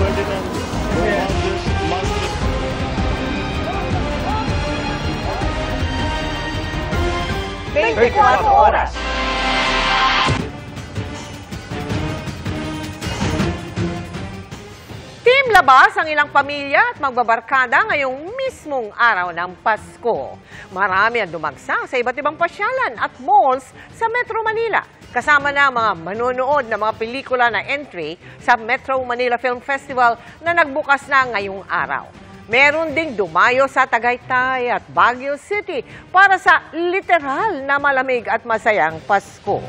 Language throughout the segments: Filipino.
Ferdinand Romualdez Masters. Oras. Team labas ang ilang pamilya at magbabarkada ngayong mismong araw ng Pasko. Marami ang dumagsa sa iba't ibang pasyalan at malls sa Metro Manila. Kasama na mga manonood ng mga pelikula na entry sa Metro Manila Film Festival na nagbukas na ngayong araw. Meron ding dumayo sa Tagaytay at Baguio City para sa literal na malamig at masayang Pasko.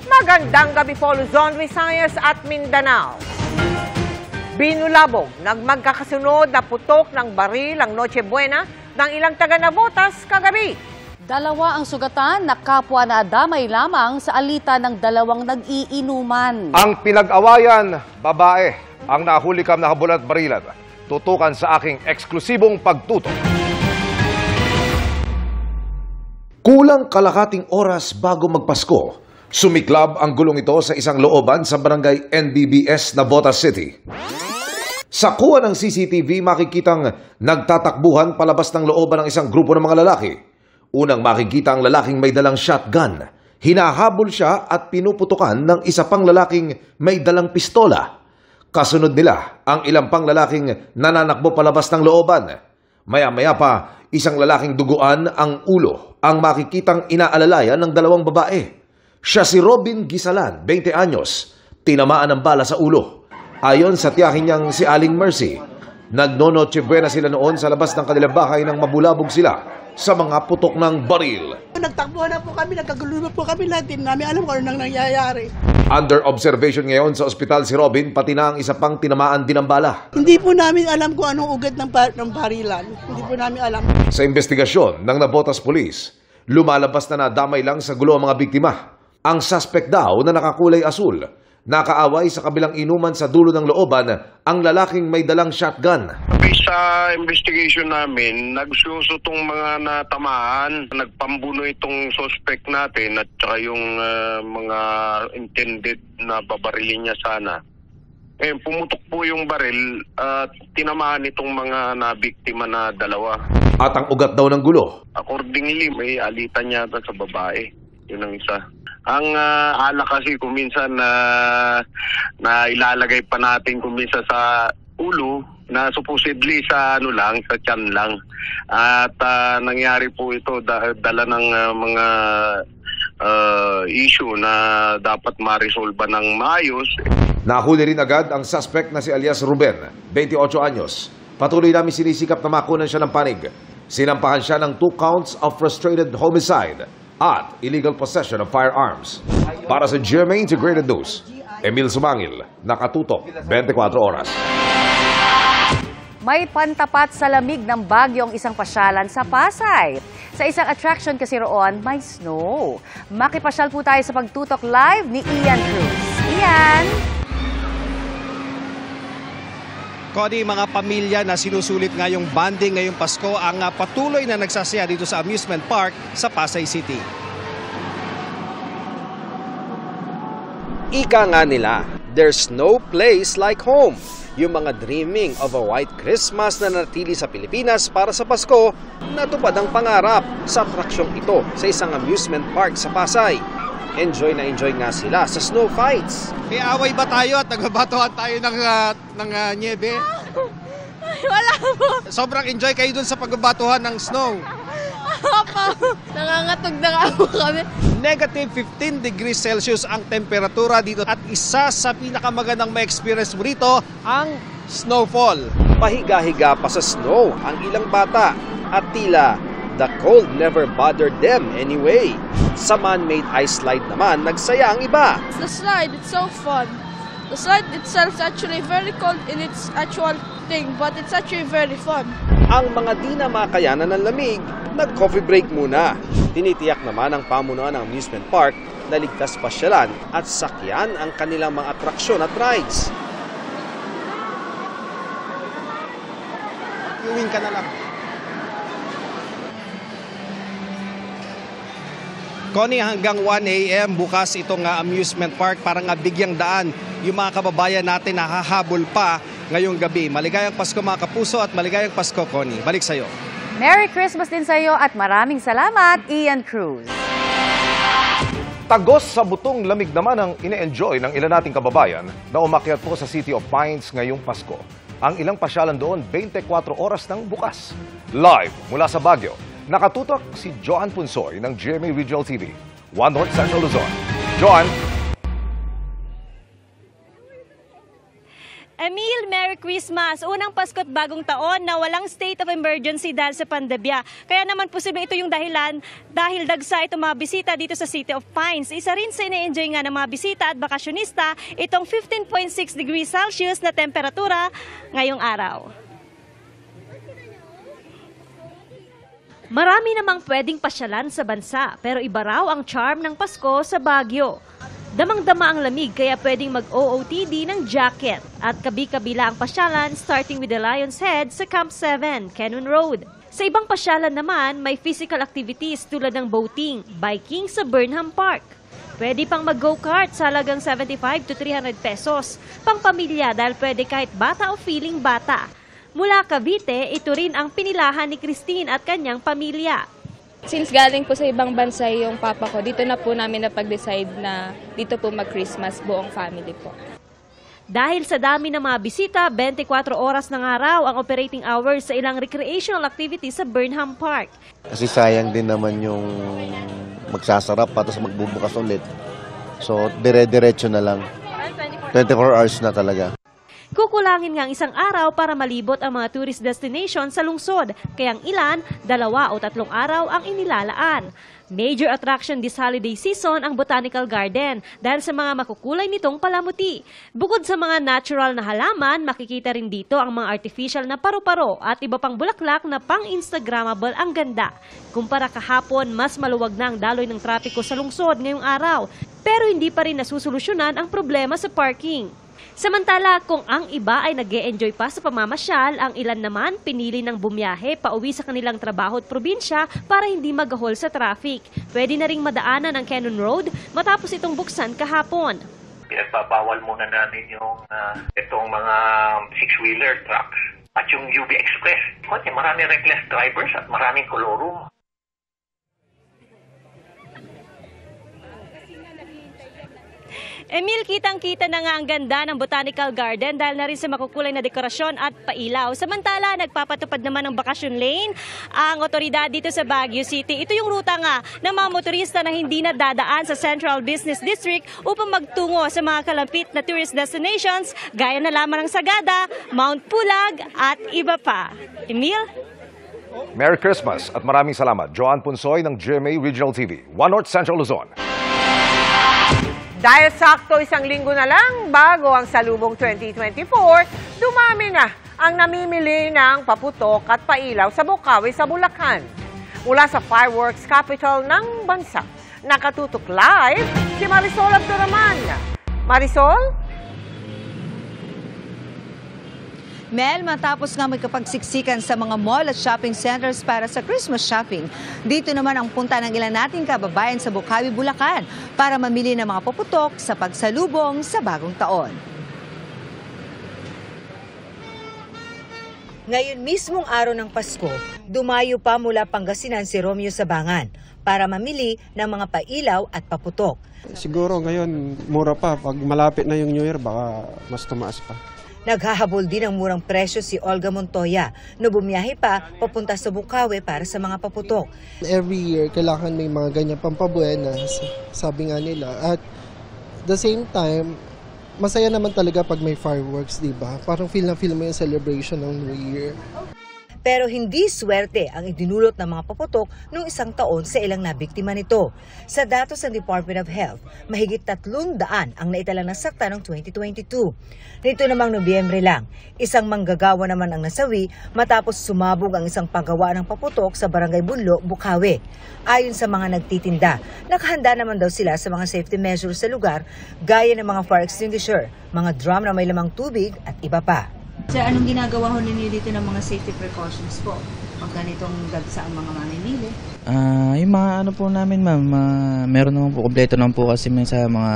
Magandang gabi po Luzon, Visayas at Mindanao. Binulabog ng magkakasunod na putok ng baril ang Noche Buena ng ilang taga-Navotas kagabi. Dalawa ang sugatan na kapwa na damay lamang sa alitan ng dalawang nag-iinuman. Ang pinag-awayan, babae, ang nahulikam na habol at barilan. Tutukan sa aking eksklusibong pagtutok. Kulang kalahating oras bago magpasko, sumiklab ang gulong ito sa isang looban sa barangay NBBS, Navotas City. Sa kuha ng CCTV, makikitang nagtatakbuhan palabas ng looban ng isang grupo ng mga lalaki. Unang makikita ang lalaking may dalang shotgun. Hinahabol siya at pinuputukan ng isa pang lalaking may dalang pistola. Kasunod nila ang ilang pang lalaking nananakbo palabas ng looban. Maya-maya pa, isang lalaking duguan ang ulo ang makikitang inaalalayan ng dalawang babae. Siya si Robin Gisalan, 20 anyos, tinamaan ng bala sa ulo. Ayon sa tiyahin niyang si Aling Mercy, nagnonoche buena sila noon sa labas ng kanilang bahay nang mabulabog sila sa mga putok ng baril. Nagtakbo na po kami, nagkagulo na po kami lahat. Hindi namin alam kung ano nang nangyayari. Under observation ngayon sa ospital si Robin, pati na ang isa pang tinamaan din ng bala. Hindi po namin alam kung anong ugat ng barilan. Hindi po namin alam. Sa investigasyon ng Navotas Police, lumalabas na nadamay lang sa gulo ang mga biktima. Ang suspect daw na nakakulay asul, nakaaway sa kabilang inuman sa dulo ng looban ang lalaking may dalang shotgun. Based sa investigation namin, nagsusutong mga natamaan, nagpambuno itong suspect natin at saka yung mga intended na babarilin niya sana. Pumutok po yung baril at tinamaan itong mga nabiktima na dalawa. At ang ugat daw ng gulo. Accordingly, may alitan yata sa babae. Yun ang isa. Ang ala kasi kuminsan na ilalagay pa natin kuminsan sa ulo na supposedly sa sa tiyan lang. At nangyari po ito dala ng mga issue na dapat ma-resolve ng maayos. Nahuli rin agad ang suspect na si alias Ruben, 28 anyos. Patuloy namin sinisikap na makunan siya ng panig. Sinampahan siya ng 2 counts of frustrated homicide at illegal possession of firearms. Para sa GMA Integrated News, Emil Sumangil, nakatutok 24 oras. May pantapat sa lamig ng bagyo ang isang pasyalan sa Pasay. Sa isang attraction kasi roon, may snow. Makipasyal po tayo sa pagtutok live ni Ian Cruz. Ian! Cody, mga pamilya na sinusulit ngayong banding ngayong Pasko ang patuloy na nagsasaya dito sa amusement park sa Pasay City. Ika nga nila, there's no place like home. Yung mga dreaming of a white Christmas na natili sa Pilipinas para sa Pasko, natupad ang pangarap sa atraksyong ito sa isang amusement park sa Pasay. Enjoy na enjoy nga sila sa snow fights. May away ba tayo at nagbabatuhan tayo ng niebe? Wala po. Sobrang enjoy kayo dun sa pagbabatuhan ng snow. Opo. Nangangatog na nga po kami. Negative 15 degrees Celsius ang temperatura dito at isa sa pinakamagandang ma-experience mo rito ang snowfall. Pahiga-higa pa sa snow ang ilang bata at tila the cold never bothered them anyway. Sa man-made ice slide naman, nagsaya ang iba. The slide, it's so fun. The slide itself is actually very cold in its actual thing, but it's actually very fun. Ang mga di na makayanan ng lamig, nag-coffee break muna. Tinitiyak naman ang pamunuan ng amusement park na ligtas pasyalan at sakyan ang kanilang mga atraksyon at rides. Iuwing ka na lang. Connie, hanggang 1 a.m. bukas itong amusement park para nga bigyang daan yung mga kababayan natin na hahabol pa ngayong gabi. Maligayang Pasko mga kapuso at maligayang Pasko, Connie. Balik sa'yo. Merry Christmas din sa iyo at maraming salamat, Ian Cruz. Tagos sa butong lamig naman ang ine-enjoy ng ilan nating kababayan na umakyat po sa City of Pines ngayong Pasko. Ang ilang pasyalan doon, 24 oras ng bukas. Live mula sa Baguio, nakatutok si Joan Punsoy ng GMA Regional TV, 1 North Central Luzon. Joan? Emil, Merry Christmas! Unang Pasko't bagong taon na walang state of emergency dahil sa pandemya. Kaya naman posible ito yung dahilan dahil dagsa itong mga bisita dito sa City of Pines. Isa rin sa ine-enjoy nga ng mga bisita at bakasyonista itong 15.6 degrees Celsius na temperatura ngayong araw. Marami namang pwedeng pasyalan sa bansa pero iba raw ang charm ng Pasko sa Baguio. Damang-dama ang lamig kaya pwedeng mag-OOTD ng jacket at kabi-kabila ang pasyalan starting with the Lion's Head sa Camp 7, Cannon Road. Sa ibang pasyalan naman, may physical activities tulad ng boating, biking sa Burnham Park. Pwede pang mag-go-kart sa halagang 75 to 300 pesos. Pang pamilya dahil pwede kahit bata o feeling bata. Mula Cavite, ito rin ang pinilahan ni Christine at kanyang pamilya. Since galing po sa ibang bansa yung papa ko, dito na po namin napag-decide na dito po mag-Christmas buong family po. Dahil sa dami ng mga bisita, 24 oras ng araw ang operating hours sa ilang recreational activities sa Burnham Park. Kasi sayang din naman yung magsasarap tapos magbubukas ulit. So, dire-diretso na lang. 24 hours na talaga. Kukulangin nga ang isang araw para malibot ang mga tourist destination sa lungsod, kaya ang ilan, 2 o 3 araw ang inilalaan. Major attraction this holiday season ang Botanical Garden dahil sa mga makukulay nitong palamuti. Bukod sa mga natural na halaman, makikita rin dito ang mga artificial na paru-paro at iba pang bulaklak na pang-Instagrammable ang ganda. Kumpara kahapon, mas maluwag na ang daloy ng trapiko sa lungsod ngayong araw, pero hindi pa rin nasusolusyonan ang problema sa parking. Samantala, kung ang iba ay nag-e-enjoy pa sa pamamasyal, ang ilan naman pinili ng bumiyahe pauwi sa kanilang trabaho at probinsya para hindi magahol sa traffic. Pwede na ring madaanan ang Cannon Road matapos itong buksan kahapon. Pinagbabawal muna namin yung itong mga six-wheeler trucks at yung UB Express. Kasi maraming reckless drivers at maraming kolorum. Emil, kitang-kita na nga ang ganda ng Botanical Garden dahil na rin sa makukulay na dekorasyon at pailaw. Samantala, nagpapatupad naman ng bakasyon lane ang otoridad dito sa Baguio City. Ito yung ruta nga ng mga motorista na hindi na dadaan sa Central Business District upang magtungo sa mga kalampit na tourist destinations gaya na lamang ng Sagada, Mount Pulag at iba pa. Emil? Merry Christmas at maraming salamat. Joan Punsoy ng GMA Regional TV, 1 North Central Luzon. Dahil sakto 1 linggo na lang bago ang Salubong 2024, dumami na ang namimili ng paputok at pailaw sa Bocaue sa Bulacan. Mula sa fireworks capital ng bansa, nakatutok live si Marisol Abduraman. Marisol? Mel, matapos nga may kapagsiksikan sa mga mall at shopping centers para sa Christmas shopping, dito naman ang punta ng ilan nating kababayan sa Bocaue, Bulacan para mamili ng mga paputok sa pagsalubong sa bagong taon. Ngayon mismong araw ng Pasko, dumayo pa mula Pangasinan si Romeo Sabangan para mamili ng mga pailaw at paputok. Siguro ngayon mura pa. Pag malapit na yung New Year, baka mas tumaas pa. Naghahabol din ng murang presyo si Olga Montoya na bumiyahe pa papunta sa Bocaue para sa mga paputok. Every year, kailangan may mga ganyan pampabuenas, sabi nga nila. At the same time, masaya naman talaga pag may fireworks, di ba? Parang feel mo yung celebration ng New Year. Pero hindi swerte ang idinulot ng mga paputok noong 1 taon sa ilang nabiktima nito. Sa datos ng Department of Health, mahigit 300 ang naitalang nasakta noong 2022. Nito namang Nobyembre lang, isang manggagawa naman ang nasawi matapos sumabog ang isang paggawa ng paputok sa Barangay Bunlo, Bocaue. Ayon sa mga nagtitinda, nakahanda naman daw sila sa mga safety measures sa lugar gaya ng mga fire extinguisher, mga drum na may lamang tubig at iba pa. Sir, anong ginagawa ho ninyo dito ng mga safety precautions po? pag ganitong dagsa ang mga mamimili? Yung mga ano po namin, ma'am, meron naman po, kompleto naman po kasi sa mga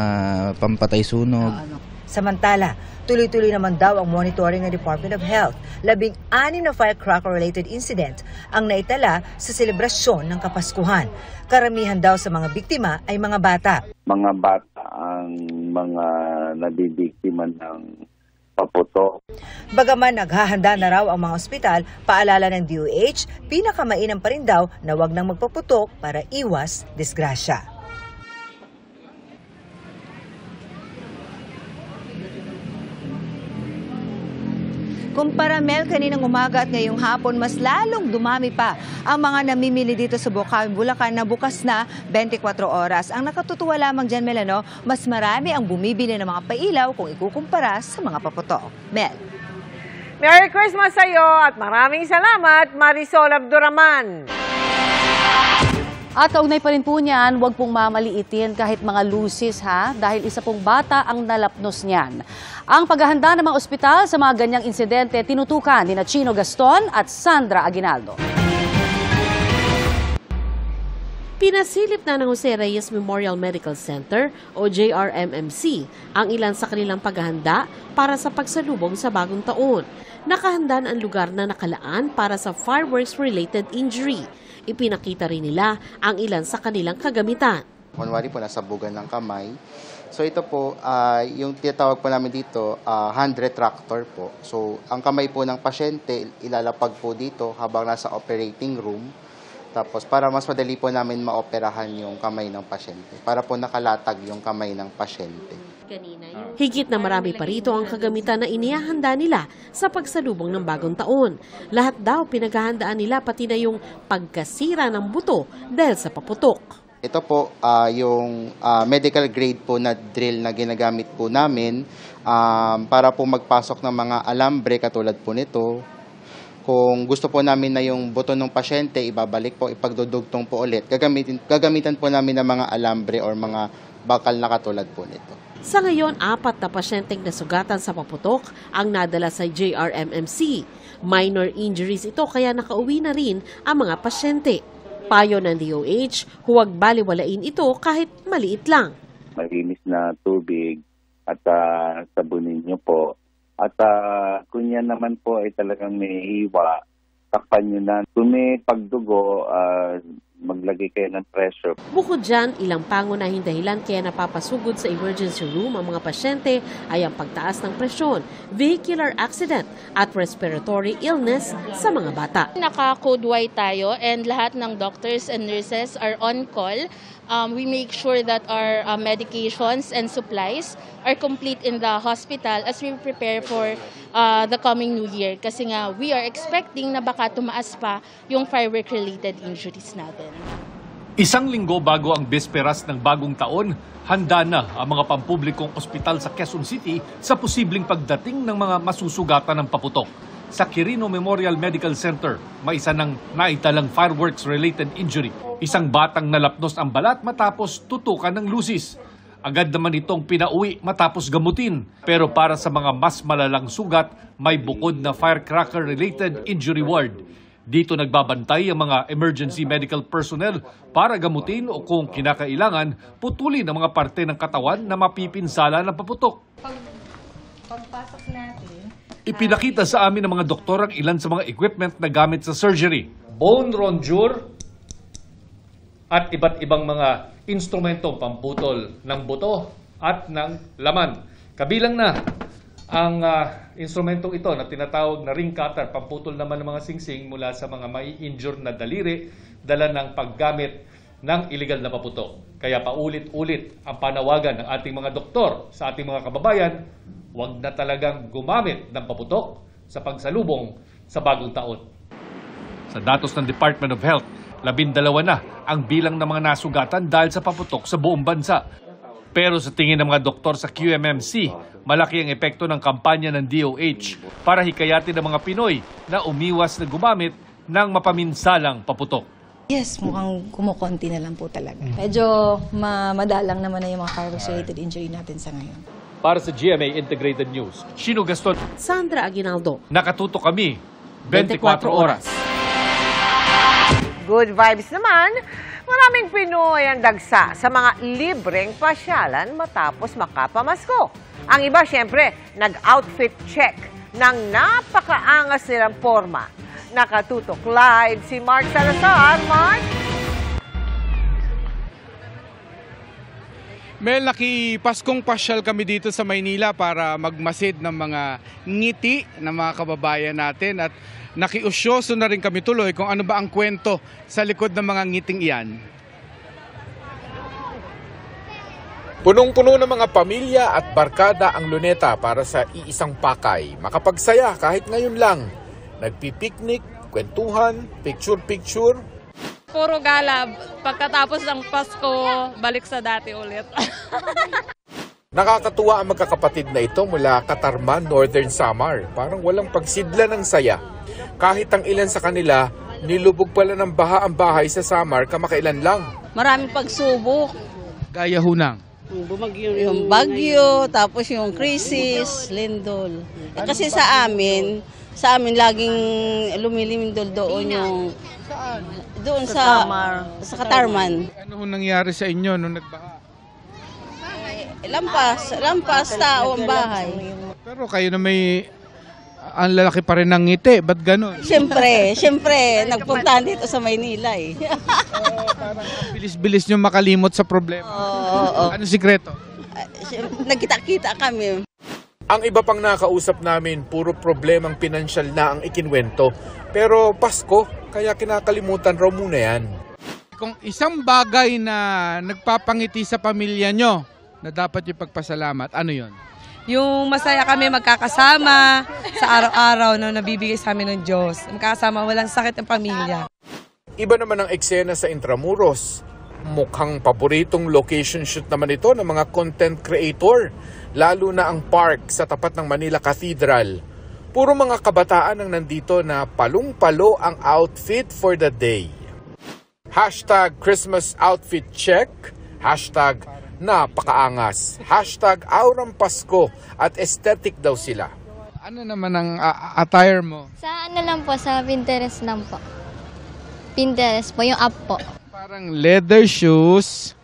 pampatay sunog. Samantala, tuloy-tuloy naman daw ang monitoring ng Department of Health. 16 na firecracker-related incident ang naitala sa selebrasyon ng Kapaskuhan. Karamihan daw sa mga biktima ay mga bata. Mga bata ang mga nabibiktima ng paputok. Bagaman naghahanda na raw ang mga ospital, paalala ng DOH, pinakamainam pa rin daw na wag nang magpaputok para iwas disgrasya. Kumpara Mel, kaninang umaga at ngayong hapon, mas lalong dumami pa ang mga namimili dito sa Bukawi, Bulacan na bukas na 24 oras. Ang nakatutuwa lamang dyan, Mel, mas marami ang bumibili ng mga pailaw kung ikukumpara sa mga paputok. Mel. Merry Christmas sa iyo at maraming salamat, Marisol Abduraman. At kaugnay pa rin po niyan, huwag pong mamaliitin kahit mga lusis dahil isa pong bata ang nalapnos niyan. Ang paghahanda ng mga ospital sa mga ganyang insidente tinutukan ni Chino Gaston at Sandra Aguinaldo. Pinasilip na ng Jose Reyes Memorial Medical Center o JRMMC ang ilan sa kanilang paghahanda para sa pagsalubong sa bagong taon. Nakahanda na ang lugar na nakalaan para sa fireworks-related injury. Ipinakita rin nila ang ilan sa kanilang kagamitan. Kunwari po, nasa bugan ng kamay. So ito po, yung tinatawag po namin dito, hand retractor po. So ang kamay po ng pasyente, ilalapag po dito habang nasa operating room. Tapos para mas madali po namin maoperahan yung kamay ng pasyente. Para po nakalatag yung kamay ng pasyente. Higit na marami pa rito ang kagamitan na inihahanda nila sa pagsalubong ng bagong taon. Lahat daw pinaghahandaan nila pati na yung pagkasira ng buto dahil sa paputok. Ito po yung medical grade po na drill na ginagamit po namin para po magpasok ng mga alambre katulad po nito. Kung gusto po namin na yung buto ng pasyente, ibabalik po, ipagdudugtong po ulit. Gagamitan po namin ng mga alambre or mga bakal na katulad po nito. Sa ngayon, 4 na pasyenteng nasugatan sa paputok ang nadala sa JRMMC. Minor injuries ito kaya nakauwi na rin ang mga pasyente. Payo ng DOH, huwag baliwalain ito kahit maliit lang. Malinis na tubig at sabunin nyo po. At kung yan naman po ay talagang may hiwa, takpan nyo na. Kung may pagdugo, maglagay kayo ng pressure. Bukod dyan, ilang pangunahing dahilan kaya napapasugod sa emergency room ang mga pasyente ay ang pagtaas ng presyon, vehicular accident at respiratory illness sa mga bata. Naka-code white tayo and lahat ng doctors and nurses are on call. We make sure that our medications and supplies are complete in the hospital as we prepare for the coming New Year. Kasi nga, we are expecting na baka tumaas pa yung firework-related injuries natin. Isang linggo bago ang bisperas ng bagong taon, handa na ang mga pampublikong ospital sa Quezon City sa posibleng pagdating ng mga masusugatan ng paputok. Sa Quirino Memorial Medical Center, may isa ng naitalang fireworks-related injury. Isang batang nalapnos ang balat matapos tutukan ng lusis. Agad naman itong pinauwi matapos gamutin. Pero para sa mga mas malalang sugat, may bukod na firecracker-related injury ward. Dito nagbabantay ang mga emergency medical personnel para gamutin o kung kinakailangan, putulin ang mga parte ng katawan na mapipinsala ng paputok. Pagpasok natin, Ipinakita sa amin ng mga doktor ang ilan sa mga equipment na gamit sa surgery. Bone rondure at iba't ibang mga instrumentong pamputol ng buto at ng laman. Kabilang na ang instrumentong ito na tinatawag na ring cutter, pamputol naman ng mga singsing mula sa mga mai-injure na daliri, dala ng paggamit ng illegal na paputok. Kaya paulit-ulit ang panawagan ng ating mga doktor sa ating mga kababayan, huwag na talagang gumamit ng paputok sa pagsalubong sa bagong taon. Sa datos ng Department of Health, 12 na ang bilang ng mga nasugatan dahil sa paputok sa buong bansa. Pero sa tingin ng mga doktor sa QMMC, malaki ang epekto ng kampanya ng DOH para hikayatin ang mga Pinoy na umiwas na gumamit ng mapaminsalang paputok. Yes, mukhang kumukonti na lang po talaga. Medyo madalang naman na yung mga fireworks-related injury natin sa ngayon. Para sa GMA Integrated News, Chino Gaston, Sandra Aguinaldo. Nakatuto kami 24 oras. good vibes naman, maraming Pinoy ang dagsa sa mga libreng pasyalan matapos makapamasko. Ang iba, syempre, nag-outfit check ng napakaangas nilang forma. Nakatutok live si Mark Salazar. Mark? Mel, nakipaskong pasyal kami dito sa Maynila para magmasid ng mga ngiti ng mga kababayan natin at nakiusyoso na rin kami tuloy kung ano ba ang kwento sa likod ng mga ngiting iyan. Punong-puno ng mga pamilya at barkada ang Luneta para sa iisang pakay. Makapagsaya kahit ngayon lang. Nagpipiknik, kwentuhan, picture-picture. Puro gala. Pagkatapos ng Pasko, balik sa dati ulit. Nakakatuwa ang magkakapatid na ito mula Katarman, Northern Samar. Parang walang pagsidla ng saya. Kahit ang ilan sa kanila, nilubog pala ng baha ang bahay sa Samar kamakailan lang. Maraming pagsubok. Gaya hunang. Yung bagyo, tapos yung krisis, lindol. Kasi sa amin laging lumilimindol doon yung doon sa Katarman. Ano nangyari sa inyo nung nagbaha? Lampas tao ang bahay. Pero kayo na may ang lalaki pa rin ng ngiti, ba't ganun? Siyempre, nagpuntahan dito sa Maynila eh. Parang bilis-bilis nyo makalimot sa problema. Oo. Ano sikreto? Nagkita-kita kami. Ang iba pang nakausap namin, puro problemang pinansyal na ang ikinwento. Pero Pasko, kaya kinakalimutan raw muna yan. Kung isang bagay na nagpapangiti sa pamilya nyo na dapat yung pagpasalamat, ano yon? Yung masaya kami magkakasama sa araw-araw na nabibigay sa amin ng Diyos. Magkakasama, walang sakit ng pamilya. Iba naman ang eksena sa Intramuros. Mukhang paboritong location shoot naman ito ng mga content creator. Lalo na ang park sa tapat ng Manila Cathedral. Puro mga kabataan ang nandito na palong-palo ang outfit for the day. Hashtag Christmas outfit check. Hashtag napakaangas. Hashtag aurang Pasko at aesthetic daw sila. Ano naman ang attire mo? Sa ano lang po, sa Pinterest lang po. Pinterest po, yung app po. Parang leather shoes,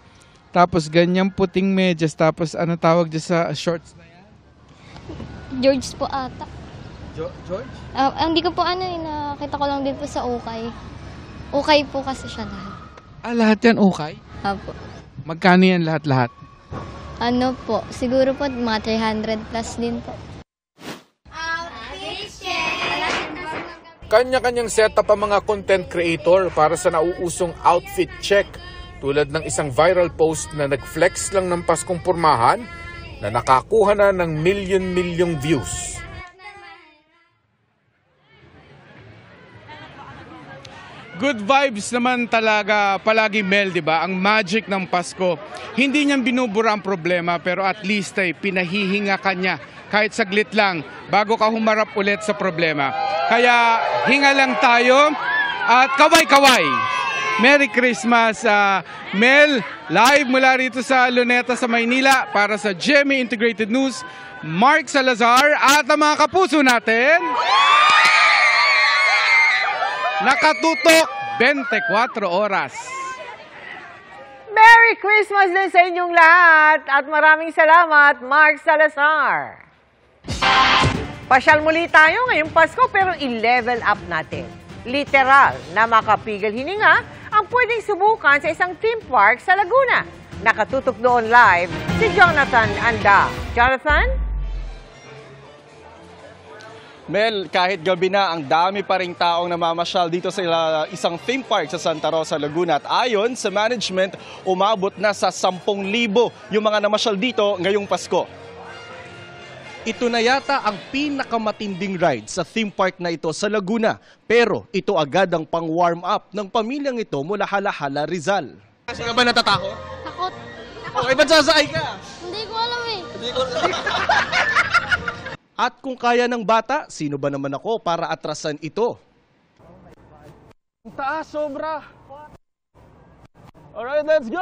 tapos ganyang puting medyas, tapos ano tawag dyan sa shorts na yan? George po ata. George? Hindi ko po nakita ko lang din po sa Ukay. Ukay po kasi siya lahat. Lahat yan Ukay? Apo. Magkano yan lahat-lahat? Ano po, siguro po mga 300 plus din po. Kanya-kanyang setup ang mga content creator para sa nauusong outfit check. Tulad ng isang viral post na nag-flex lang ng Paskong pormahan na nakakuha na ng milyon-milyong views. Good vibes naman talaga palagi, Mel, di ba? Ang magic ng Pasko. Hindi niyan binubura ang problema, pero at least ay pinahihinga ka niya kahit saglit lang bago ka humarap ulit sa problema. Kaya hinga lang tayo at kaway-kaway. Merry Christmas, Mel, live mula rito sa Luneta sa Maynila para sa GMA Integrated News, Mark Salazar at ang mga kapuso natin. Nakatutok 24 oras. Merry Christmas din sa inyong lahat at maraming salamat, Mark Salazar. Pasyal muli tayo ngayong Pasko pero i-level up natin. Literal na makapigil hininga ang pwedeng subukan sa isang theme park sa Laguna. Nakatutok doon live si Jonathan Anda. Jonathan? Mel, kahit gabi na, ang dami pa ring taong namamasyal dito sa isang theme park sa Santa Rosa, Laguna. At ayon sa management, umabot na sa 10,000 yung mga namasyal dito ngayong Pasko. Ito na yata ang pinakamatinding ride sa theme park na ito sa Laguna. Pero ito agad ang pang-warm up ng pamilyang ito mula Hala-Hala, Rizal. Kasi ka ba natatakot? Takot. Okay, ba't sasakay ka? Hindi ko alam eh. At kung kaya ng bata, sino ba naman ako para atrasan ito? Taas, sobra! Alright, let's go!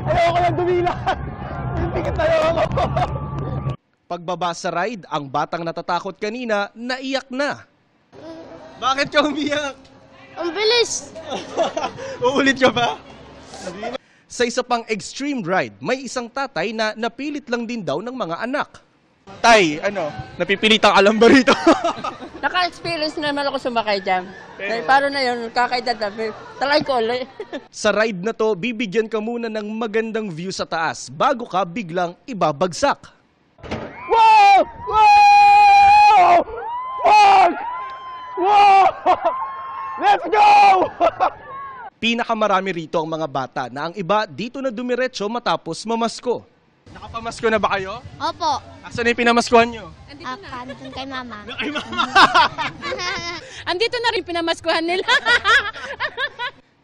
Ayoko lang dumila! Hindi ka tayo ako! Pababa sa ride, ang batang natatakot kanina, naiyak na. Bakit ka umiyak? Ang bilis! Uulit ka ba? Sa isa pang extreme ride, may isang tatay na napilit lang din daw ng mga anak. Tay, napipilitang alam ba rito? Naka-experience naman ako sumakay dyan. Paano na yun, kakaedad na. Talay ko ulit. Sa ride na to, bibigyan ka muna ng magandang view sa taas bago ka biglang ibabagsak. Wow! Wow! Fuck! Wow! Let's go! Pinakamarami rito ang mga bata na ang iba dito na dumiretso matapos mamasko. Nakapamasko na ba kayo? Opo. Asan na yung pinamaskuhan nyo? Andun kay mama. Kay mama? Andito na rin pinamaskuhan nila.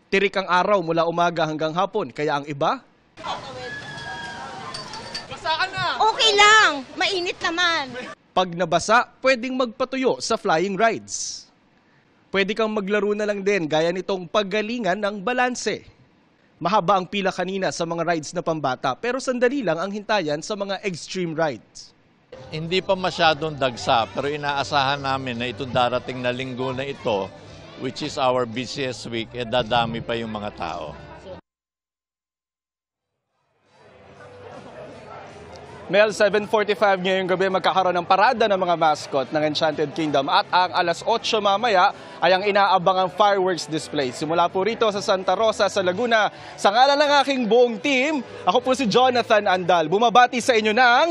Tirik ang araw mula umaga hanggang hapon, kaya ang iba? Basa ka na! Okay lang, mainit naman. Pag nabasa, pwedeng magpatuyo sa flying rides. Pwede kang maglaro na lang din gaya nitong paggalingan ng balanse. Mahaba ang pila kanina sa mga rides na pambata pero sandali lang ang hintayan sa mga extreme rides. Hindi pa masyadong dagsa pero inaasahan namin na itong darating na linggo na ito, which is our busiest week, dadami pa yung mga tao. Mel, 7:45 ngayong gabi magkakaroon ng parada ng mga mascot ng Enchanted Kingdom at ang alas 8 mamaya ay ang inaabangang fireworks display. Simula po rito sa Santa Rosa sa Laguna. Sa ngalan ng aking buong team, ako po si Jonathan Andal. Bumabati sa inyo ng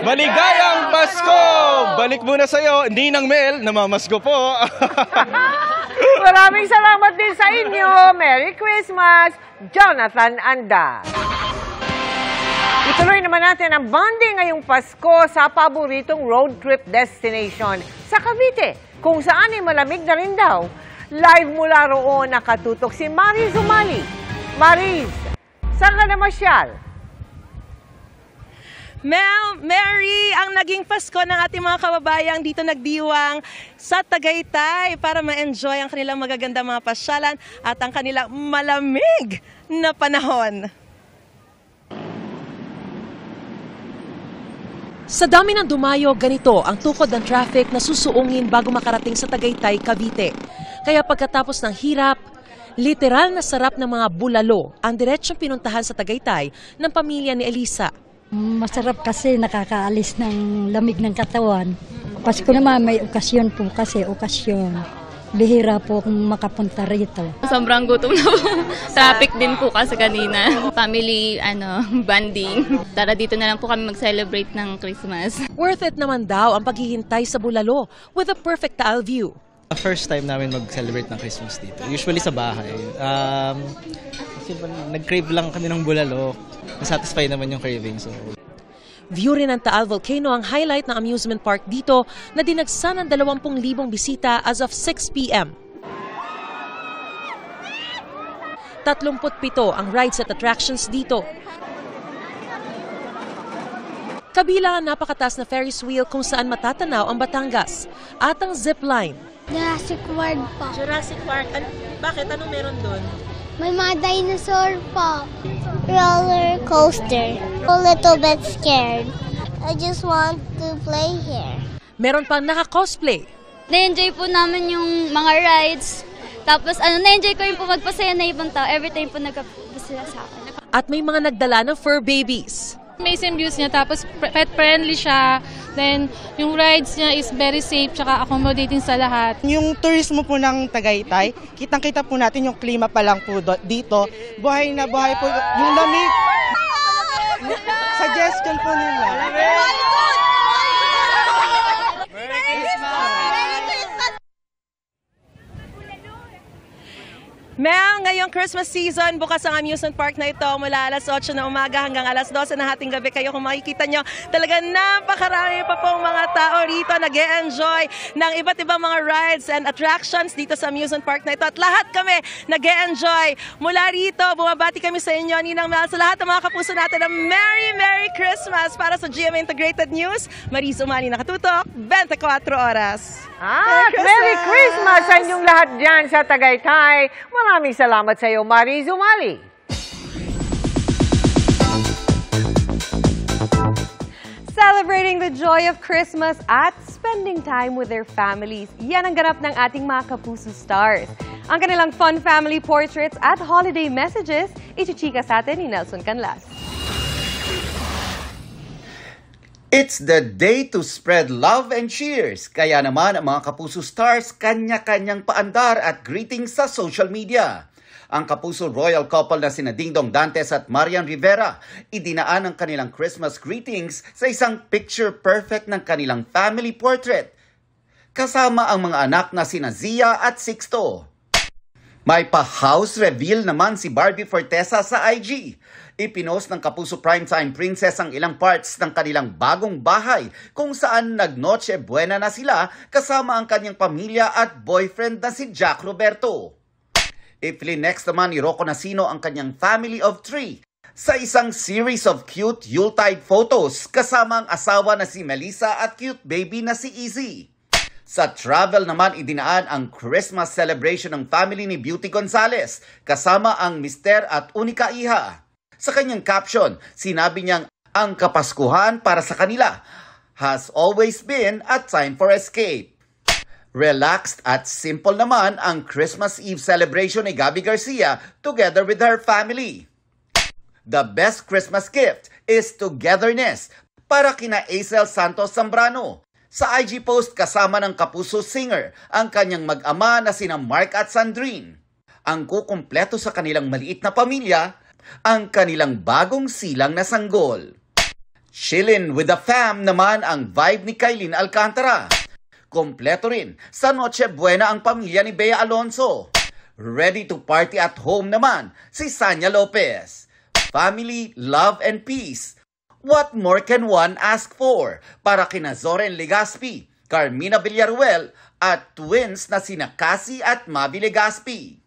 Maligayang Pasko! Balik muna sa iyo, Ninang Mel, namamasko po. Maraming salamat din sa inyo. Merry Christmas, Jonathan Andal. Ituloy naman natin ang bonding ngayong Pasko sa paboritong road trip destination sa Cavite, kung saan ay malamig na rin daw. Live mula roon nakatutok si Mariz Umali. Mariz, saan ka na masyal? Mary, ang naging Pasko ng ating mga kababayang dito nagdiwang sa Tagaytay para ma-enjoy ang kanilang magagandang mga pasyalan at ang kanilang malamig na panahon. Sa dami ng dumayo, ganito ang tukod ng traffic na susuungin bago makarating sa Tagaytay, Cavite. Kaya pagkatapos ng hirap, literal na sarap ng mga bulalo ang diretsyong pinuntahan sa Tagaytay ng pamilya ni Elisa. Masarap kasi nakakaalis ng lamig ng katawan. Pasko naman may okasyon po kasi, bihira po kung makapunta rito. Sobrang gutom na po. Traffic din po kasi kanina. Family, bonding. Tara dito na lang po kami mag-celebrate ng Christmas. Worth it naman daw ang paghihintay sa bulalo with a perfect tile view. First time namin mag-celebrate ng Christmas dito. Usually sa bahay. Nag-crave lang kami ng bulalo. Nasatisfy naman yung craving. So. View rin ng Taal Volcano ang highlight ng amusement park dito na dinagsan ng 20,000 bisita as of 6 p.m. 37 ang rides at attractions dito. Kabilang ang napakataas na Ferris wheel kung saan matatanaw ang Batangas at ang zipline. Jurassic World po. Jurassic Park? Bakit? Anong meron doon? May mga dinosaur po. Roller coaster. A little bit scared. I just want to play here. Meron pang naka-cosplay. Na-enjoy po namin yung mga rides. Tapos na-enjoy ko rin po magpasaya na ibang tao. Every time po nagpapasaya sa akin. At may mga nagdala ng fur babies. Amazing views niya, tapos pet-friendly siya. Then, yung rides niya is very safe, tsaka accommodating sa lahat. Yung turismo po ng Tagaytay, kitang-kita po natin yung klima pa lang po dito. Buhay na buhay po yung lamig. Suggestion po nila. Mel, ngayong Christmas season, bukas ang amusement park na ito mula alas 8 na umaga hanggang alas 12 na hating gabi. Kayo kung makikita nyo, talaga napakarami pa pong mga tao rito nag-e-enjoy ng iba't ibang mga rides and attractions dito sa amusement park na ito. At lahat kami nag-e-enjoy. Mula rito, bumabati kami sa inyo, Ninang Mel, sa lahat ng mga kapuso natin ng Merry Christmas para sa GMA Integrated News. Mariz Umali nakatutok, 24 oras. Merry Christmas sa inyong lahat dyan sa Tagaytay. Maraming salamat sa iyo, Mariz Umali. Celebrate Celebrating the joy of Christmas at spending time with their families. Yan ang ganap ng ating mga Kapuso Stars. Ang kanilang fun family portraits at holiday messages, ichichika sa atin ni Nelson Canlas. It's the day to spread love and cheers. Kaya naman ang mga Kapuso Stars kanya-kanyang paandar at greetings sa social media. Ang Kapuso Royal couple na sina Dingdong Dantes at Marian Rivera, idinaan ang kanilang Christmas greetings sa isang picture-perfect ng kanilang family portrait. Kasama ang mga anak na sina Zia at Sixto. May pa-house reveal naman si Barbie Fortesa sa IG. Ipinost ng Kapuso Primetime Princess ang ilang parts ng kanilang bagong bahay kung saan nag-Noche Buena na sila kasama ang kanyang pamilya at boyfriend na si Jack Roberto. I-flinex naman ni Rocco Nacino ang kanyang family of 3 sa isang series of cute Yuletide photos kasama ang asawa na si Melissa at cute baby na si Izzy. Sa travel naman idinaan ang Christmas celebration ng family ni Beauty Gonzalez kasama ang mister at unika iha. Sa kanyang caption, sinabi niyang ang Kapaskuhan para sa kanila has always been a time for escape. Relaxed at simple naman ang Christmas Eve celebration ni Gabby Garcia together with her family. The best Christmas gift is togetherness para kina Aisel Santos Zambrano. Sa IG post kasama ng Kapuso singer ang kanyang mag-ama na sina Mark at Sandrine. Ang kukumpleto sa kanilang maliit na pamilya, ang kanilang bagong silang na sanggol. Chillin' with the fam naman ang vibe ni Kailin Alcantara. Kompleto rin sa Noche Buena ang pamilya ni Bea Alonso. Ready to party at home naman si Sanya Lopez. Family, love and peace. What more can one ask for para kina Zoren Legaspi, Carmina Villaruel at twins na sina Cassie at Mavi Legaspi.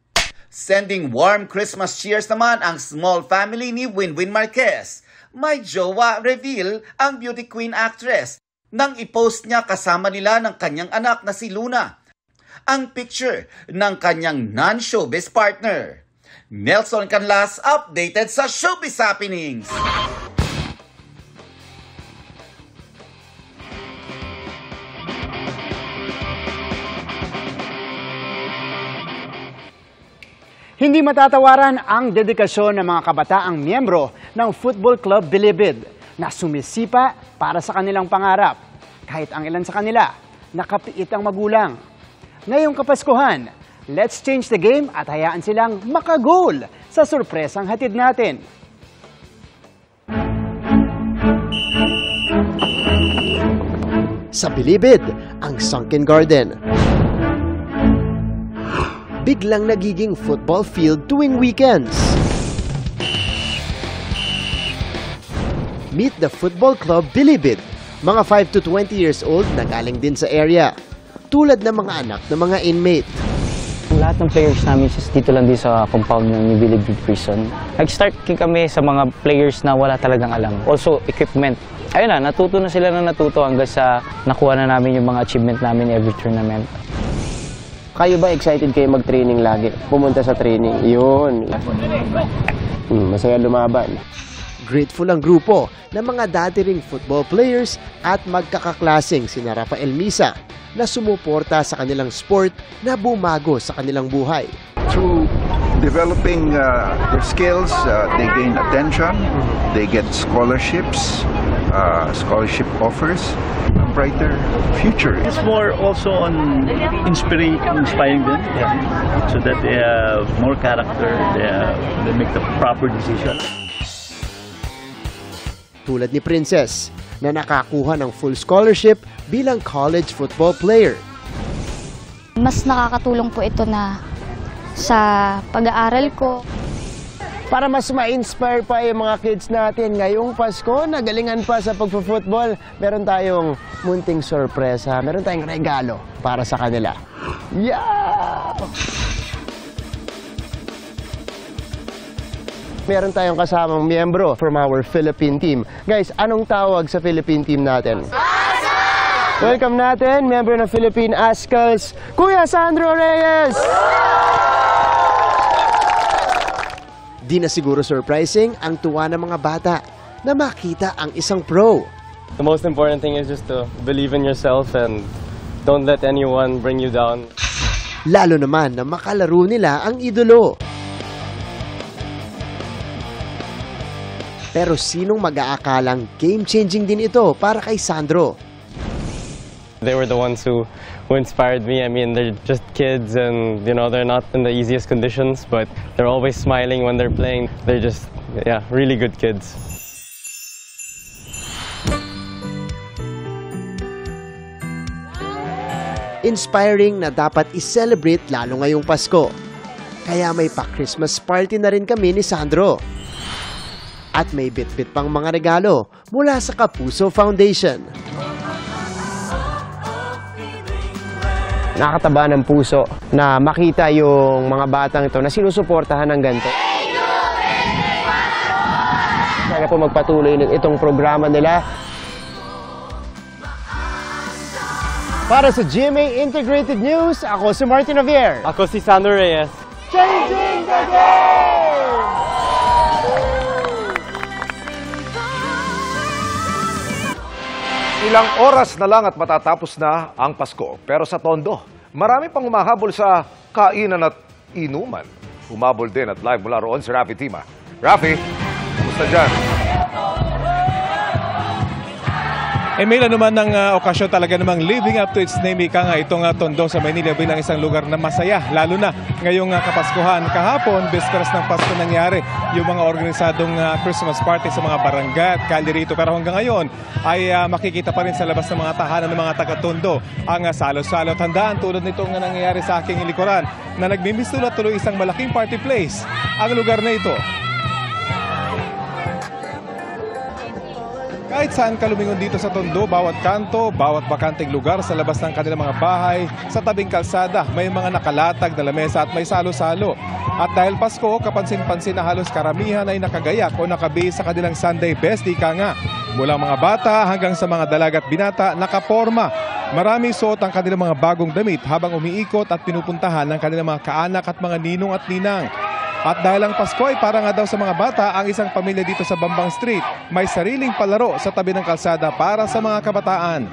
Sending warm Christmas cheers naman ang small family ni Winwin Marquez. May jowa reveal ang beauty queen actress nang i-post niya kasama nila ng kanyang anak na si Luna. Ang picture ng kanyang non-showbiz partner. Nelson Canlas updated sa Showbiz Happenings. Hindi matatawaran ang dedikasyon ng mga kabataang miyembro ng Football Club Bilibid na sumisipa para sa kanilang pangarap. Kahit ang ilan sa kanila, nakapiit ang magulang. Ngayong Kapaskuhan, let's change the game at hayaan silang makagol sa sorpresang hatid natin. Sa Bilibid, ang Sunken Garden. Biglang nagiging football field tuwing weekends. Meet the Football Club Bilibid. Mga 5 to 20 years old na galing din sa area. Tulad ng mga anak ng mga inmate. Lahat ng players namin dito lang din sa compound ng Bilibid Prison. Nag-start kami sa mga players na wala talagang alam. Also, equipment. Ayun na, natuto na sila na natuto hanggang sa nakuha na namin yung mga achievement namin every tournament. Kayo ba excited kayo mag-training lagi? Pumunta sa training? Yun. Masaya lumaban. Grateful ang grupo ng mga dati ring football players at magkakaklaseng sina Rafael Misa na sumuporta sa kanilang sport na bumago sa kanilang buhay. Through developing their skills, they gain attention, they get scholarships, scholarship offers, a brighter future. It's more also on inspiring them, so that they have more character, they make the proper decision. Tulad ni Princess, na nakakuha ng full scholarship bilang college football player. Mas nakakatulong po ito na sa pag-aaral ko. Para mas ma-inspire pa yung mga kids natin ngayong Pasko, nagalingan pa sa pagpo-football, meron tayong munting sorpresa, meron tayong regalo para sa kanila. Yeah! Meron tayong kasamang miyembro from our Philippine team. Guys, anong tawag sa Philippine team natin? Welcome natin, member ng Philippine Ascals, Kuya Sandro Reyes! Di na siguro surprising ang tuwa ng mga bata na makita ang isang pro. The most important thing is just to believe in yourself and don't let anyone bring you down. Lalo naman na makalaro nila ang idolo. Pero sinong mag-aakalang game-changing din ito para kay Sandro? They were the ones who inspired me. I mean, they're just kids and, you know, they're not in the easiest conditions, but they're always smiling when they're playing. They're just, yeah, really good kids. Inspiring na dapat i-celebrate lalo ngayong Pasko. Kaya may pa-Christmas party na rin kami ni Sandro. At may bit-bit pang mga regalo mula sa Kapuso Foundation. Nakakataba ng puso na makita yung mga batang ito na sinusuportahan ng ganito. Sana po magpatuloy itong programa nila. Para sa GMA Integrated News, ako si Martin Javier. Ako si Sandro Reyes. Changing the game! Ilang oras na lang at matatapos na ang Pasko. Pero sa Tondo, marami pang humahabol sa kainan at inuman. Humabol din at live mula roon si Rafi Tima. Rafi, kamusta dyan? Emil, ano man ng okasyon talaga namang living up to its name, ika nga itong Tondo sa Maynila bilang isang lugar na masaya. Lalo na ngayong Kapaskuhan. Kahapon, bisperas ng Pasko nangyari yung mga organisadong Christmas party sa mga barangay at kalye rito. Pero hanggang ngayon ay makikita pa rin sa labas ng mga tahanan ng mga taga-Tondo ang salo-salo at handaan tulad nitong nangyayari sa aking likuran na nagmimistulo at tuloy isang malaking party place ang lugar na ito. Kahit saan ka lumingon dito sa Tondo, bawat kanto, bawat bakanteng lugar sa labas ng kanilang mga bahay, sa tabing kalsada, may mga nakalatag na lamesa at may salo-salo. At dahil Pasko, kapansin-pansin na halos karamihan ay nakagayak o nakabihis sa kanilang Sunday best, ika nga. Mula mga bata hanggang sa mga dalaga at binata, nakaporma. Maraming suot ang kanilang mga bagong damit habang umiikot at pinupuntahan ng kanilang mga kaanak at mga ninong at ninang. At dahil ang Pasko ay para nga daw sa mga bata, ang isang pamilya dito sa Bambang Street may sariling palaro sa tabi ng kalsada para sa mga kabataan.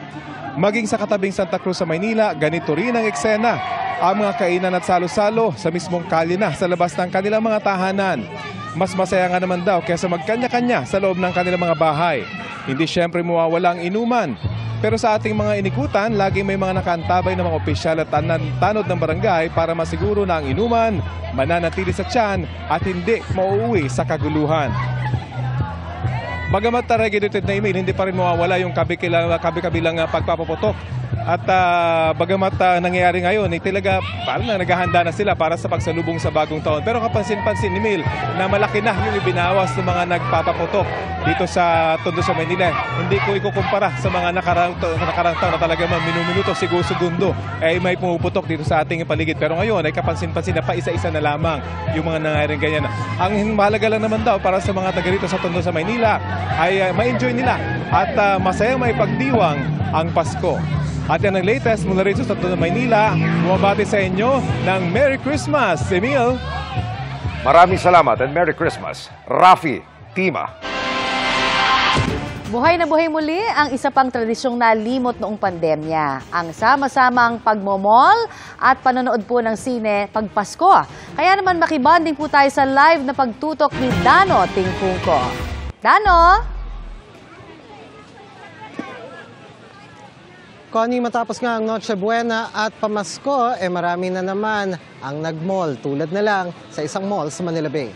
Maging sa katabing Santa Cruz sa Maynila, ganito rin ang eksena. Ang mga kainan at salo-salo sa mismong kalye na sa labas ng kanilang mga tahanan. Mas masaya nga naman daw kaysa magkanya-kanya sa loob ng kanilang mga bahay. Hindi syempre mawawala ang inuman. Pero sa ating mga inikutan, laging may mga nakaantabay ng mga opisyal at tanod ng barangay para masiguro na ang inuman mananatili sa tiyan at hindi mauuwi sa kaguluhan. Bagamat regulated na email, hindi pa rin mawawala yung kabi-kabilang pagpapaputok. At bagamat nangyayari ngayon, talaga parang naghahanda na sila para sa pagsalubong sa bagong taon. Pero kapansin-pansin ni Mil na malaki na yung ibinawas ng mga nagpapaputok dito sa Tondo sa Maynila. Hindi ko ikukumpara sa mga nakarang taon na talaga minuto, segundo ay may pumuputok dito sa ating paligid. Pero ngayon ay kapansin-pansin na pa isa-isa na lamang yung mga nangyayaring ganyan. Ang mahalaga lang naman daw para sa mga taga rito sa Tondo sa Maynila ay ma-enjoy nila at masayang may pagdiwang ang Pasko. At yan ang latest mula rito sa Tondo, Maynila. Bumabati sa inyo ng Merry Christmas, Emil. Maraming salamat and Merry Christmas, Rafi Tima. Buhay na buhay muli ang isa pang tradisyong nalimot noong pandemya. Ang sama-samang pagmomall at panonood po ng sine pag Pasko. Kaya naman makibonding po tayo sa live na pagtutok ni Dano Tingkungko. Dano? Connie, matapos nga ang Noche Buena at Pamasko, marami na naman ang nag-mall tulad na lang sa isang mall sa Manila Bay.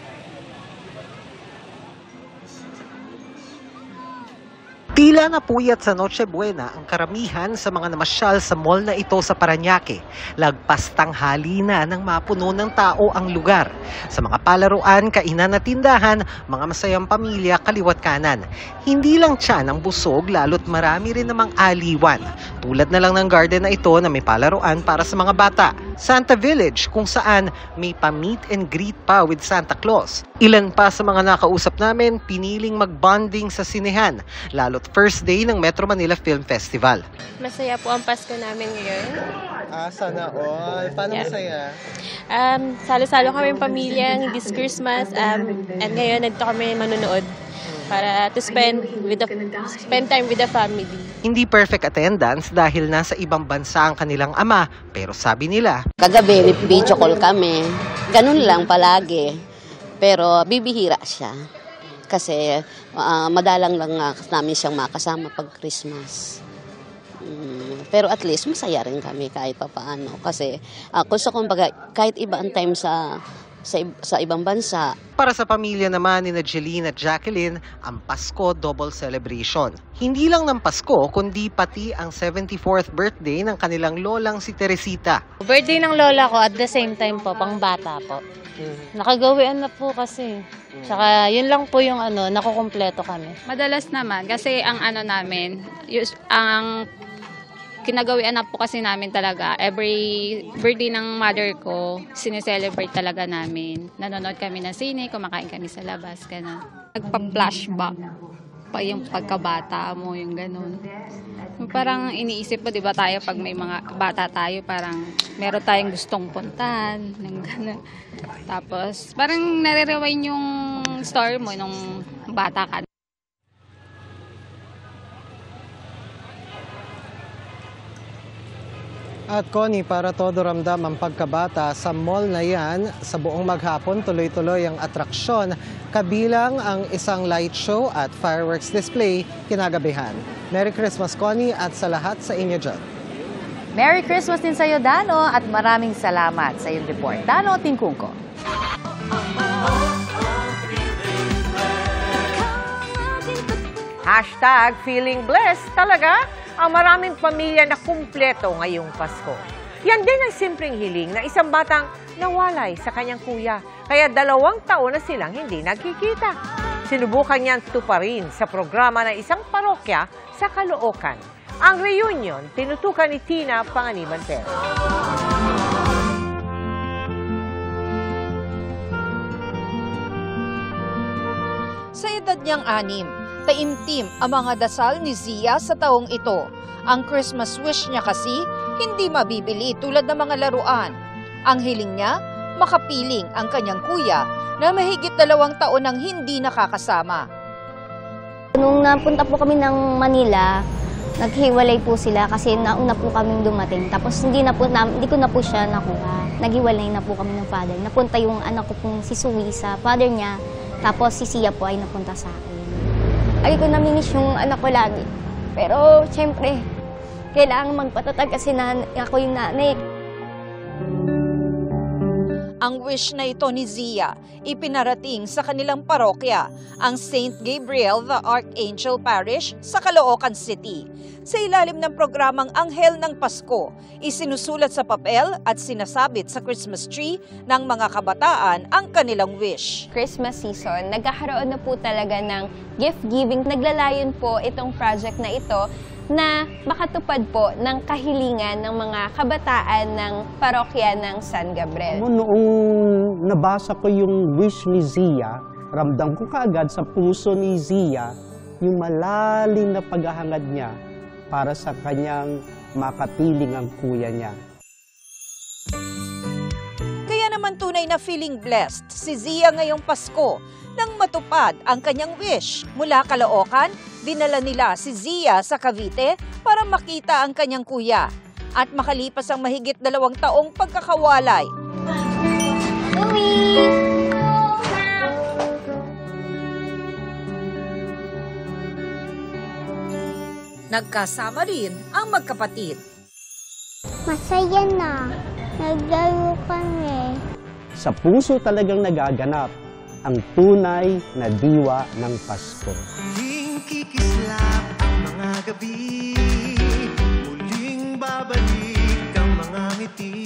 Tila napuyat sa Noche Buena ang karamihan sa mga namasyal sa mall na ito sa Parañaque. Lagpas tanghali na nang mapuno ng tao ang lugar. Sa mga palaruan, kainan at tindahan, mga masayang pamilya kaliwat kanan. Hindi lang tiyan ang busog, lalo't marami rin namang aliwan. Tulad na lang ng garden na ito na may palaruan para sa mga bata. Santa Village, kung saan may pa-meet and greet pa with Santa Claus. Ilan pa sa mga nakausap namin piniling mag-bonding sa sinehan, lalo't first day ng Metro Manila Film Festival. Masaya po ang Pasko namin ngayon. Sana all. Paano masaya? Salo-salo kami pamilya this Christmas and ngayon nandito kami manunood. para to spend time with the family. Hindi perfect attendance dahil nasa ibang bansa ang kanilang ama, pero sabi nila, kagabi video call kami. Ganun lang palagi. Pero bibihira siya. Kasi madalang lang namin siyang makasama pag Christmas. Pero at least masaya rin kami kahit papaano. Kasi kumbaga, kahit iba ang time sa ibang bansa. Para sa pamilya naman ni Jeline at Jacqueline, ang Pasko double celebration. Hindi lang ng Pasko, kundi pati ang 74th birthday ng kanilang lolang si Teresita. Birthday ng lola ko at the same time po, pang bata po. Nakagawian na po kasi. Tsaka yun lang po yung nakukumpleto kami. Madalas naman kasi ang namin, ang kinagawian na po kasi namin talaga, every birthday ng mother ko, sineselebrate talaga namin. Nanonood kami ng sine, kumakain kami sa labas, gano'n. Nagpa-flashback pa yung pagkabata mo, yung gano'n. Parang iniisip mo, di ba tayo, pag may mga bata tayo, parang meron tayong gustong puntahan, ng gano'n. Tapos, parang nare-rewind yung story mo nung bata ka. At Connie, para todo ramdam ang pagkabata sa mall na yan, sa buong maghapon tuloy-tuloy ang atraksyon, kabilang ang isang light show at fireworks display kinagabihan. Merry Christmas, Connie, at sa lahat sa inyo dyan. Merry Christmas din sa iyo, Dano, at maraming salamat sa iyong report. Dano Tingkungko. #feeling blessed talaga ang maraming pamilya na kumpleto ngayong Pasko. Yan din ang simpleng hiling na isang batang nawalay sa kanyang kuya. Kaya 2 taon na silang hindi nagkikita. Sinubukan niyang tuparin sa programa ng isang parokya sa Caloocan. Ang reunion, tinutukan ni Tina Panganiban Perez. Sa edad niyang 6, taimtim ang mga dasal ni Zia sa taong ito. Ang Christmas wish niya kasi hindi mabibili tulad ng mga laruan. Ang hiling niya, makapiling ang kanyang kuya na mahigit 2 taon nang hindi nakakasama. Nung napunta po kami ng Manila, naghiwalay po sila kasi nauna po kaming dumating. Tapos hindi ko na po siya nakuha. Naghiwalay na po kami ng father. Napunta yung anak ko pong si Sui sa father niya. Tapos si Sia po ay napunta sa akin. Ay ko namimiss yung anak ko lagi. Pero siyempre, kailangan magpatatag kasi ako yung nanay. Ang wish na ito ni Zia, ipinarating sa kanilang parokya, ang St. Gabriel the Archangel Parish sa Caloocan City. Sa ilalim ng programang Anghel ng Pasko, isinusulat sa papel at sinasabit sa Christmas tree ng mga kabataan ang kanilang wish. Christmas season, nagkakaroon na po talaga ng gift giving. Naglalayon po itong project na ito na makatupad po ng kahilingan ng mga kabataan ng parokya ng San Gabriel. Noong nabasa ko yung wish ni Zia, ramdam ko kaagad sa puso ni Zia yung malalim na paghahangad niya para sa kanyang makapiling ang kuya niya. Kaya naman tunay na feeling blessed si Zia ngayong Pasko nang matupad ang kanyang wish. Mula Caloocan, dinala nila si Zia sa Cavite para makita ang kanyang kuya at makalipas ang mahigit 2 taong pagkakawalay. Nagkasama rin ang magkapatid. Masaya na. Naglaro kami. Sa puso talagang nagaganap ang tunay na diwa ng Pasko. Muling kikislap ang mga gabi, muling babalik ang mga ngiti.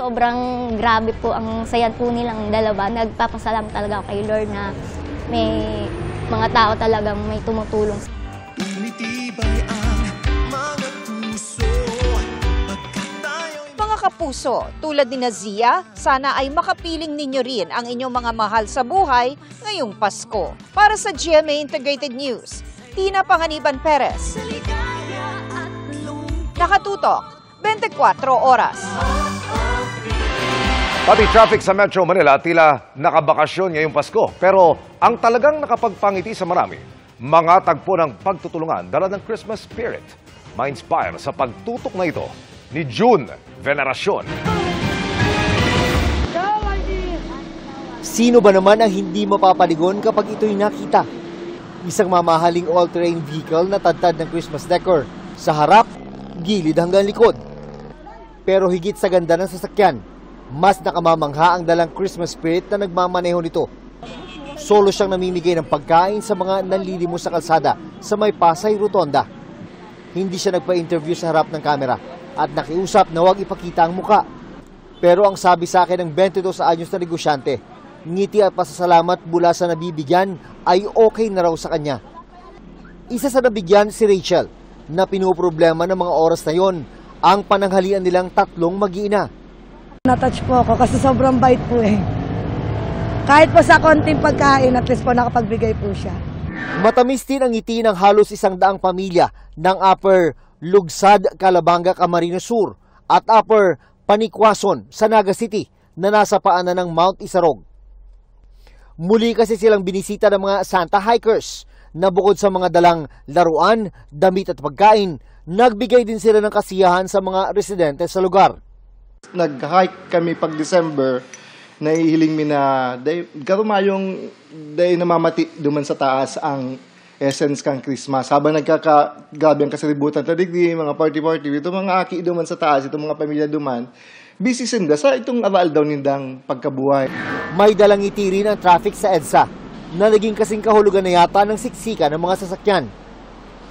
Sobrang grabe po ang saya po nilang dalawa. Nagpapasalamat talaga ako kay Lord na may mga tao talagang may tumutulong. Tumitibay ang mga puso. Mga kapuso, tulad ni Zia, sana ay makapiling ninyo rin ang inyong mga mahal sa buhay ngayong Pasko. Para sa GMA Integrated News, Tina Panganiban Perez. Nakatutok, 24 oras. Pati traffic sa Metro Manila tila nakabakasyon ngayong Pasko. Pero ang talagang nakapagpangiti sa marami, mga tagpo ng pagtutulungan dala ng Christmas spirit. Ma-inspire sa pagtutok na ito ni June Veneracion. Sino ba naman ang hindi mapapaligon kapag ito'y nakita? Isang mamahaling all-terrain vehicle na tadtad ng Christmas decor. Sa harap, gilid hanggang likod. Pero higit sa ganda ng sasakyan, mas nakamamangha ang dalang Christmas spirit na nagmamaneho nito. Solo siyang namimigay ng pagkain sa mga nanlilimos sa kalsada sa may Pasay Rotonda. Hindi siya nagpa-interview sa harap ng kamera at nakiusap na huwag ipakita ang muka. Pero ang sabi sa akin ng 22 anyos na negosyante, ngiti at pasasalamat mula sa nabibigyan ay okay na raw sa kanya. Isa sa nabigyan si Rachel na pinoproblema ng mga oras na yon ang pananghalian nilang tatlong mag-iina. Natouch po ako kasi sobrang bait po eh. Kahit po sa konting pagkain, at least po nakapagbigay po siya. Matamis din ang ngiti ng halos 100 pamilya ng Upper Lugsad, Calabanga, Camarines Sur at Upper Panikwason sa Naga City na nasa paanan ng Mount Isarog. Muli kasi silang binisita ng mga Santa hikers na bukod sa mga dalang laruan, damit at pagkain, nagbigay din sila ng kasiyahan sa mga residente sa lugar. Nag-hike kami pag December, nahihiling mi na karumayong day namamati duman sa taas ang essence kang Christmas. Habang nagkakagabi ang kasalibutan, tadigdi, mga party-party, ito mga aki duman sa taas, itong mga pamilya duman, busy sinda sa itong aral daw nindang pagkabuhay. May dalang ngiti rin ang traffic sa EDSA na naging kasing kahulugan na yata ng siksika ng mga sasakyan.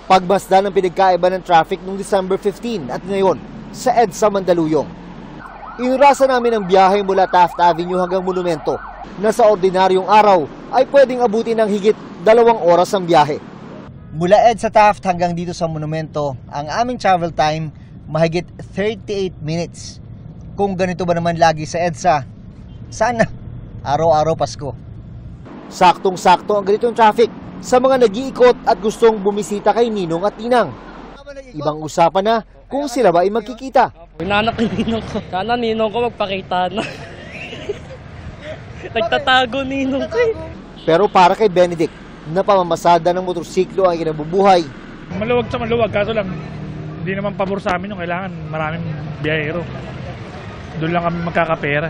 Pagmasdan ang pinagkaiba ng traffic noong December 15 at ngayon sa EDSA Mandaluyong. Inurasan namin ang biyahe mula Taft Avenue hanggang Monumento na sa ordinaryong araw ay pwedeng abutin ng higit 2 oras ang biyahe. Mula EDSA Taft hanggang dito sa Monumento, ang aming travel time mahigit 38 minutes. Kung ganito ba naman lagi sa EDSA, sana araw-araw Pasko. Saktong-sakto ang ganitong traffic sa mga nag-iikot at gustong bumisita kay Ninong at Tinang. Ibang usapan na kung sila ba ay magkikita. Inanak ni Ninong ko. Sana Ninong ko magpakita na. Nagtatago Ninong ko eh. Pero para kay Benedict, na pamamasada ng motorsiklo ang kinabubuhay. Maluwag sa maluwag, kaso lang hindi naman pabor sa amin yung kailangan maraming biyahero. Doon lang kami magkakapera.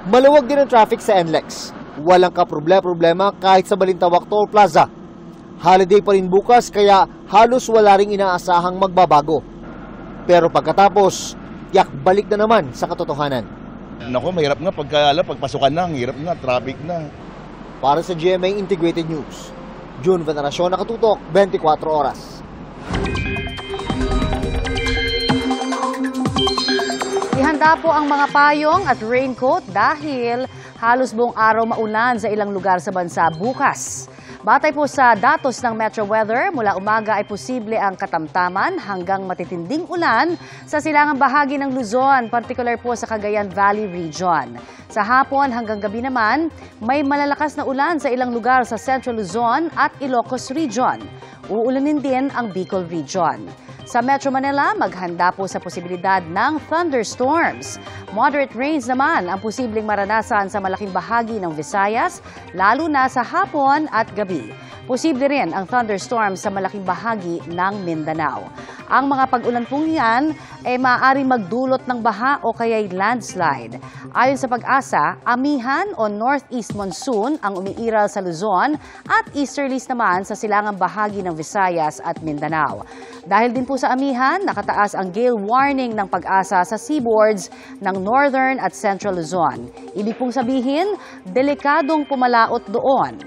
Maluwag din ang traffic sa NLEX. Walang kaproblema kahit sa Balintawak Toll Plaza. Holiday pa rin bukas kaya halos wala ring inaasahang magbabago. Pero pagkatapos, tiyak balik na naman sa katotohanan. Naku, mahirap nga pagpasukan na, hirap nga, traffic na. Para sa GMA Integrated News, June Veneracion, nakatutok 24 oras. Ihanda po ang mga payong at raincoat dahil halos buong araw maulan sa ilang lugar sa bansa bukas. Batay po sa datos ng Metro Weather, mula umaga ay posible ang katamtaman hanggang matitinding ulan sa silangang bahagi ng Luzon, particular po sa Cagayan Valley Region. Sa hapon hanggang gabi naman, may malalakas na ulan sa ilang lugar sa Central Luzon at Ilocos Region. Uulanin din ang Bicol Region. Sa Metro Manila, maghanda po sa posibilidad ng thunderstorms. Moderate rains naman ang posibleng maranasan sa malaking bahagi ng Visayas, lalo na sa hapon at gabi. Posible rin ang thunderstorms sa malaking bahagi ng Mindanao. Ang mga pag-ulan pong yan ay maaaring magdulot ng baha o kaya'y landslide. Ayon sa Pag-asa, amihan o northeast monsoon ang umiiral sa Luzon at easterlies naman sa silangang bahagi ng Visayas at Mindanao. Dahil din po sa amihan, nakataas ang gale warning ng Pag-asa sa seaboards ng northern at central Luzon. Ibig pong sabihin, delikadong pumalaot doon.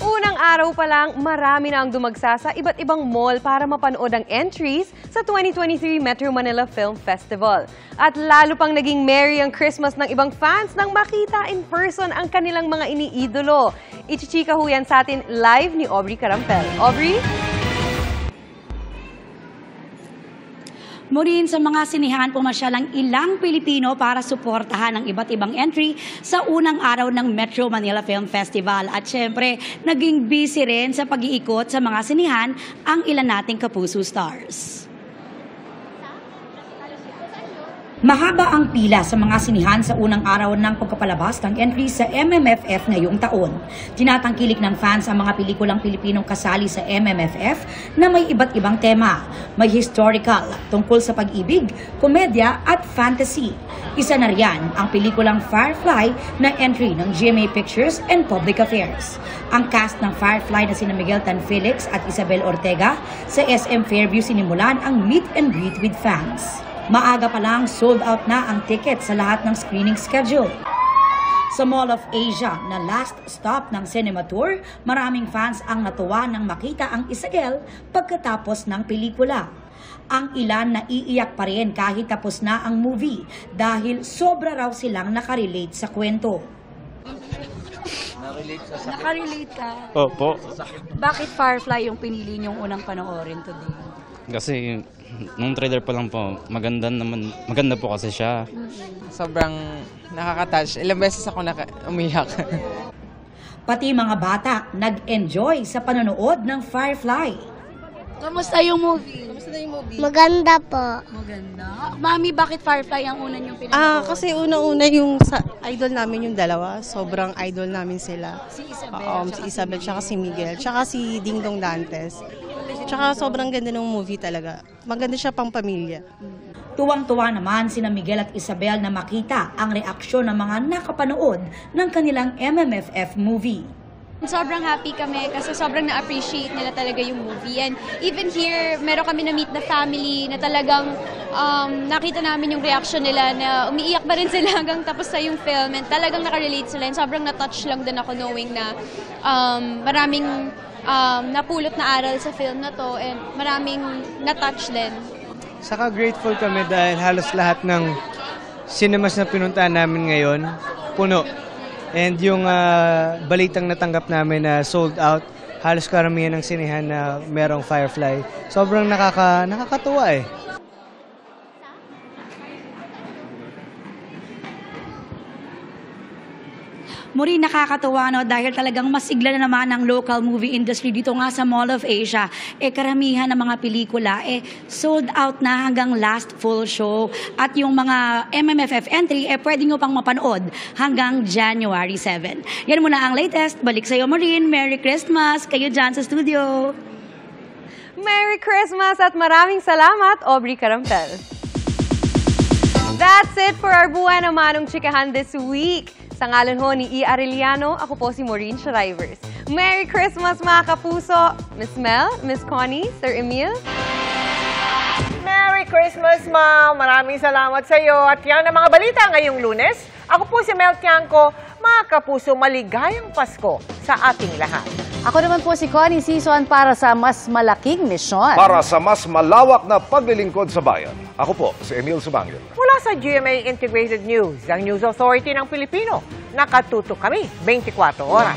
Unang araw pa lang, marami na ang dumagsa sa iba't ibang mall para mapanood ang entries sa 2023 Metro Manila Film Festival. At lalo pang naging merry ang Christmas ng ibang fans nang makita in person ang kanilang mga iniidolo. Ichichika ho yan sa atin live ni Aubrey Carampel. Aubrey? Murin sa mga sinihan, pumasyal ang ilang Pilipino para suportahan ang iba't ibang entry sa unang araw ng Metro Manila Film Festival. At syempre, naging busy rin sa pag-iikot sa mga sinihan ang ilan nating Kapuso stars. Mahaba ang pila sa mga sinihan sa unang araw ng pagkapalabas ng entry sa MMFF ngayong taon. Tinatangkilik ng fans ang mga pelikulang Pilipinong kasali sa MMFF na may iba't ibang tema. May historical, tungkol sa pag-ibig, komedya at fantasy. Isa na riyan ang pelikulang Firefly na entry ng GMA Pictures and Public Affairs. Ang cast ng Firefly na sina Miguel Tan Felix at Isabel Ortega sa SM Fairview sinimulan ang meet and greet with fans. Maaga pa lang sold out na ang ticket sa lahat ng screening schedule. Sa Mall of Asia na last stop ng cinema tour, maraming fans ang natuwa nang makita ang Isabel pagkatapos ng pelikula. Ang ilan na iiyak pa rin kahit tapos na ang movie dahil sobra raw silang nakarelate sa kwento. Nakarelate ka? Opo. Bakit Firefly yung pinili niyong unang panoorin today? Kasi nung trailer pa lang po, maganda po kasi siya. Sobrang nakaka-touch. Ilang beses ako umiyak. Pati mga bata nag-enjoy sa panonood ng Firefly. Kamusta yung movie? Maganda po. Maganda. Mami, bakit Firefly ang una niyong pinanood? Kasi una-una yung idol namin yung dalawa. Sobrang idol namin sila. Si Isabel. Si Isabel, tsaka si Miguel, tsaka si Ding Dong Dantes. Tsaka sobrang ganda ng movie talaga. Maganda siya pang pamilya. Tuwang-tuwa naman sina Miguel at Isabel na makita ang reaksyon ng mga nakapanood ng kanilang MMFF movie. Sobrang happy kami kasi sobrang na-appreciate nila talaga yung movie. And even here, meron kami na-meet na family na talagang nakita namin yung reaction nila na umiiyak ba rin sila hanggang tapos sa yung film. And talagang nakarelate sila. And sobrang na-touch lang din ako knowing na maraming napulot na aral sa film na to and maraming na-touch din. Saka grateful kami dahil halos lahat ng cinemas na pinuntahan namin ngayon, puno. And yung balitang natanggap namin na sold out, halos karamihan ng sinehan na merong Firefly. Sobrang nakakatuwa eh. Muli nakakatuwa dahil talagang masigla na naman ang local movie industry dito nga sa Mall of Asia. Karamihan ng mga pelikula sold out na hanggang last full show. At yung mga MMFF entry pwede nyo pang mapanood hanggang January 7. Yan muna ang latest. Balik sa'yo Maureen. Merry Christmas! Kayo dyan sa studio. Merry Christmas at maraming salamat, Aubrey Carampel. That's it for our Buwan na Manong Chikahan this week. Sa ngalan ho ni E. Arellano, ako po si Maureen Shrivers. Merry Christmas mga kapuso! Miss Mel, Miss Connie, Sir Emil. Merry Christmas, Ma'am! Maraming salamat sa iyo. At yan ang mga balita ngayong Lunes. Ako po si Mel Tiangco. Mga kapuso, maligayang Pasko sa ating lahat. Ako naman po si Connie Sison para sa mas malaking misyon. Para sa mas malawak na paglilingkod sa bayan. Ako po si Emil Subangil. Mula sa GMA Integrated News, ang News Authority ng Pilipino. Nakatutok kami 24 oras.